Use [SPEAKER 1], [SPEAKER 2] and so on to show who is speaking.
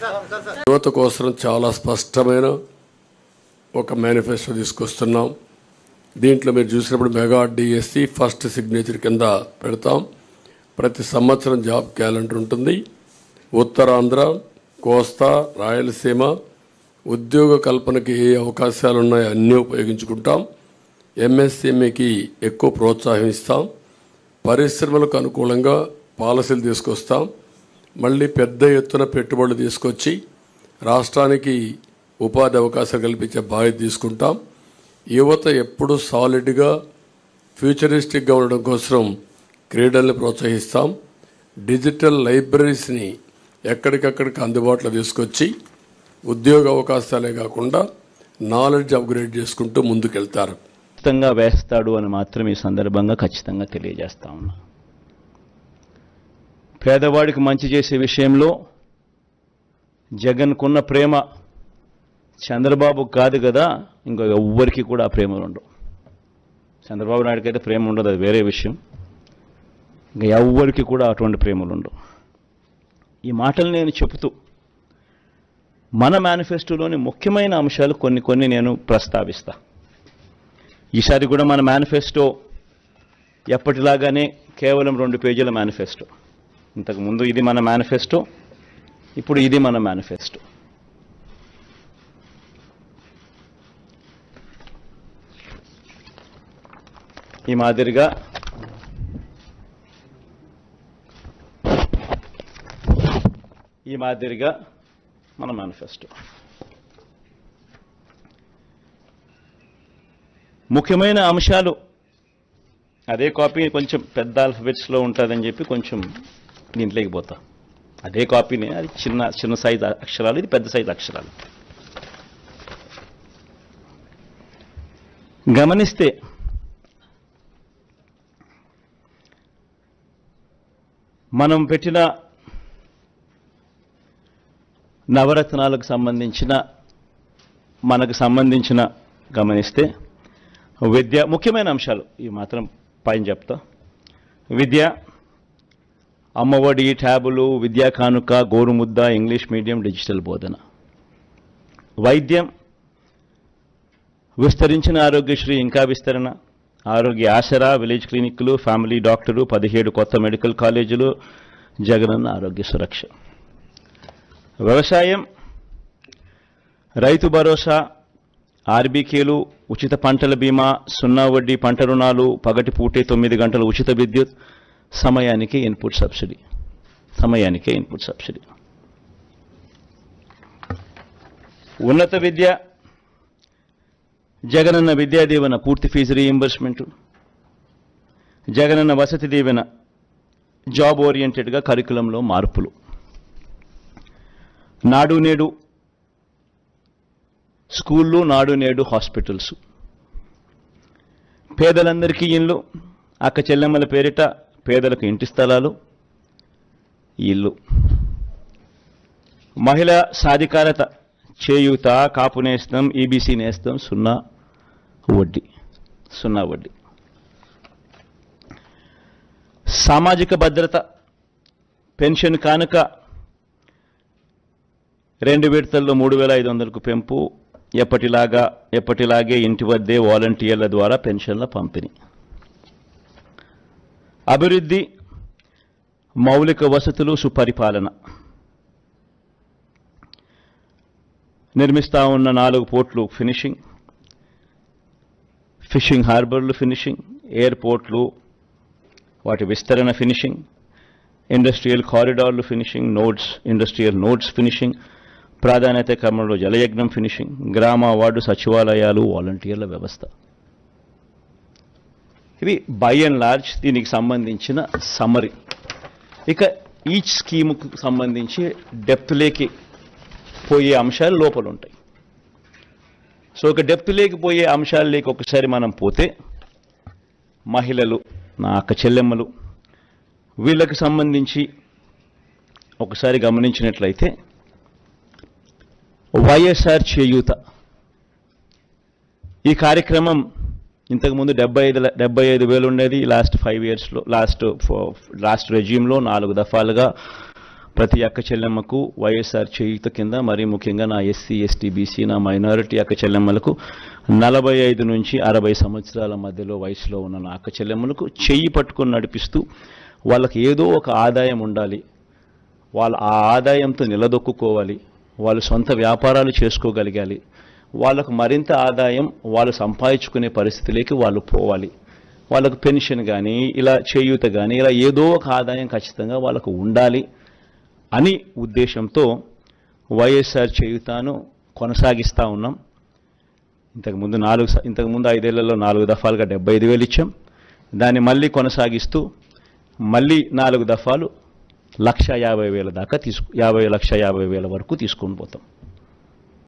[SPEAKER 1] యువత కోసం చాలా స్పష్టమైన ఒక మేనిఫెస్టో తీసుకొస్తున్నాం. దీంట్లో మీరు చూసినప్పుడు మెగా డిఎస్సి ఫస్ట్ సిగ్నేచర్ కింద పెడతాం. ప్రతి సంవత్సరం జాబ్ క్యాలెండర్ ఉంటుంది. ఉత్తరాంధ్ర, కోస్తా, రాయలసీమ ఉద్యోగ కల్పనకి ఏ అవకాశాలు ఉన్నాయో అన్నీ ఉపయోగించుకుంటాం. ఎంఎస్ఎంఈకి ఎక్కువ ప్రోత్సాహం ఇస్తాం. పరిశ్రమలకు అనుకూలంగా పాలసీలు తీసుకొస్తాం. మళ్ళీ పెద్ద ఎత్తున పెట్టుబడులు తీసుకొచ్చి రాష్ట్రానికి ఉపాధి అవకాశాలు కల్పించే బాధ్యత తీసుకుంటాం. యువత ఎప్పుడు సాలిడ్గా ఫ్యూచరిస్టిక్గా ఉండడం కోసం క్రీడల్ని ప్రోత్సహిస్తాం. డిజిటల్ లైబ్రరీస్ని ఎక్కడికక్కడికి అందుబాటులో తీసుకొచ్చి ఉద్యోగ అవకాశాలే కాకుండా నాలెడ్జ్ అప్గ్రేడ్ చేసుకుంటూ ముందుకెళ్తారు.
[SPEAKER 2] ఖచ్చితంగా వేస్తాడు అని మాత్రం ఈ సందర్భంగా ఖచ్చితంగా తెలియజేస్తా ఉన్నా. పేదవాడికి మంచి చేసే విషయంలో జగన్కున్న ప్రేమ చంద్రబాబు కాదు కదా, ఇంకో ఎవ్వరికి కూడా ఆ ప్రేమలు ఉండవు. చంద్రబాబు నాయుడికైతే ప్రేమ ఉండదు, అది వేరే విషయం. ఇంకా ఎవ్వరికి కూడా అటువంటి ప్రేమలు ఉండవు. ఈ మాటలు నేను చెబుతూ మన మేనిఫెస్టోలోని ముఖ్యమైన అంశాలు కొన్ని నేను ప్రస్తావిస్తా. ఈసారి కూడా మన మేనిఫెస్టో ఎప్పటిలాగానే కేవలం 2 పేజీల మేనిఫెస్టో. ఇంతకుముందు ఇది మన మేనిఫెస్టో, ఇప్పుడు ఇది మన మేనిఫెస్టో. ఈ మాదిరిగా మన మేనిఫెస్టో. ముఖ్యమైన అంశాలు అదే కాపీ కొంచెం పెద్ద ఆల్ఫబెట్స్లో ఉంటుందని చెప్పి కొంచెం దీంట్లోకి పోతా. అదే కాపీనే, అది చిన్న సైజు అక్షరాలు, ఇది పెద్ద సైజు అక్షరాలు. గమనిస్తే మనం పెట్టిన నవరత్నాలకు సంబంధించిన మనకు సంబంధించిన గమనిస్తే విద్య ముఖ్యమైన అంశాలు ఇవి మాత్రం పైన చెప్తా. విద్య, అమ్మఒడి, ట్యాబులు, విద్యా కానుక, గోరుముద్ద, ఇంగ్లీష్ మీడియం, డిజిటల్ బోధన. వైద్యం, విస్తరించిన ఆరోగ్యశ్రీ ఇంకా విస్తరణ, ఆరోగ్య ఆసరా, విలేజ్ క్లినిక్లు, ఫ్యామిలీ డాక్టరు, 17 కొత్త మెడికల్ కాలేజీలు, జగనన్న ఆరోగ్య సురక్ష. వ్యవసాయం, రైతు భరోసా, ఆర్బీకేలు, ఉచిత పంటల బీమా, 0 వడ్డీ పంట రుణాలు, పగటిపూటే 9 గంటల ఉచిత విద్యుత్, సమయానికే ఇన్పుట్ సబ్సిడీ. ఉన్నత విద్య, జగనన్న విద్యా దీవెన పూర్తి fee reimbursement, Jagananna Vasathi Deevena, job ఓరియంటెడ్గా కరికులంలో మార్పులు, నాడు నేడు స్కూళ్ళు, నాడు నేడు హాస్పిటల్స్, పేదలందరికీ ఇళ్ళు, అక్క చెల్లెమ్మల పేరిట పేదలకు ఇంటి స్థలాలు, ఇల్లు, మహిళా సాధికారత, చేయూత, కాపు నేస్తం, ఈబీసీ నేస్తం, 0 వడ్డీ. సామాజిక భద్రత, పెన్షన్ కానుక 2 విడతల్లో 3,500కు పెంపు, ఎప్పటిలాగే ఇంటి వద్దే వాలంటీర్ల ద్వారా పెన్షన్ల పంపిణీ. అభివృద్ధి, మౌలిక వసతులు, సుపరిపాలన. నిర్మిస్తా ఉన్న 4 పోర్ట్లు ఫినిషింగ్, ఫిషింగ్ హార్బర్లు ఫినిషింగ్, ఎయిర్పోర్ట్లు వాటి విస్తరణ ఫినిషింగ్, ఇండస్ట్రియల్ కారిడార్లు ఫినిషింగ్, ఇండస్ట్రియల్ నోడ్స్ ఫినిషింగ్, ప్రాధాన్యత క్రమంలో జలయజ్ఞం ఫినిషింగ్, గ్రామ వార్డు సచివాలయాలు, వాలంటీర్ల వ్యవస్థ. ఇవి బై అండ్ లార్జ్ దీనికి సంబంధించిన సమ్మరీ. ఇక ఈచ్ స్కీముకు సంబంధించి డెప్త్లోకి పోయే అంశాలు లోపల ఉంటాయి. సో ఒక డెప్త్లోకి పోయే అంశాలలోకి ఒకసారి మనం పోతే, మహిళలు, నా అక్క చెల్లెమ్మలు, వీళ్ళకి సంబంధించి ఒకసారి గమనించినట్లయితే వైఎస్ఆర్ చేయూత ఈ కార్యక్రమం ఇంతకుముందు 75,000 ఉండేది. లాస్ట్ 5 ఇయర్స్లో లాస్ట్ రెజ్యూమ్లో 4 దఫాలుగా ప్రతి అక్క చెల్లెమ్మకు వైఎస్ఆర్ చేయూత కింద మరీ ముఖ్యంగా నా ఎస్సీ ఎస్టీ బీసీ నా మైనారిటీ అక్క చెల్లెమ్మలకు 45 నుంచి 60 సంవత్సరాల మధ్యలో వయసులో ఉన్న నా అక్క చెల్లెమ్మలకు చెయ్యి పట్టుకొని నడిపిస్తూ వాళ్ళకి ఏదో ఒక ఆదాయం ఉండాలి, వాళ్ళు ఆ ఆదాయంతో నిలదొక్కుకోవాలి, వాళ్ళు సొంత వ్యాపారాలు చేసుకోగలగాలి, వాళ్ళకు మరింత ఆదాయం వాళ్ళు సంపాదించుకునే పరిస్థితిలోకి వాళ్ళు పోవాలి, వాళ్ళకు పెన్షన్ కానీ ఇలా చేయూత కానీ ఇలా ఏదో ఒక ఆదాయం ఖచ్చితంగా వాళ్ళకు ఉండాలి అని ఉద్దేశంతో వైఎస్ఆర్ చేయూతను కొనసాగిస్తూ ఉన్నాం. ఇంతకుముందు 5 ఏళ్లలో 4 దఫాలుగా 75,000 ఇచ్చాం. దాన్ని మళ్ళీ కొనసాగిస్తూ మళ్ళీ 4 దఫాలు 1,50,000 దాకా 1,50,000 వరకు తీసుకొని పోతాం.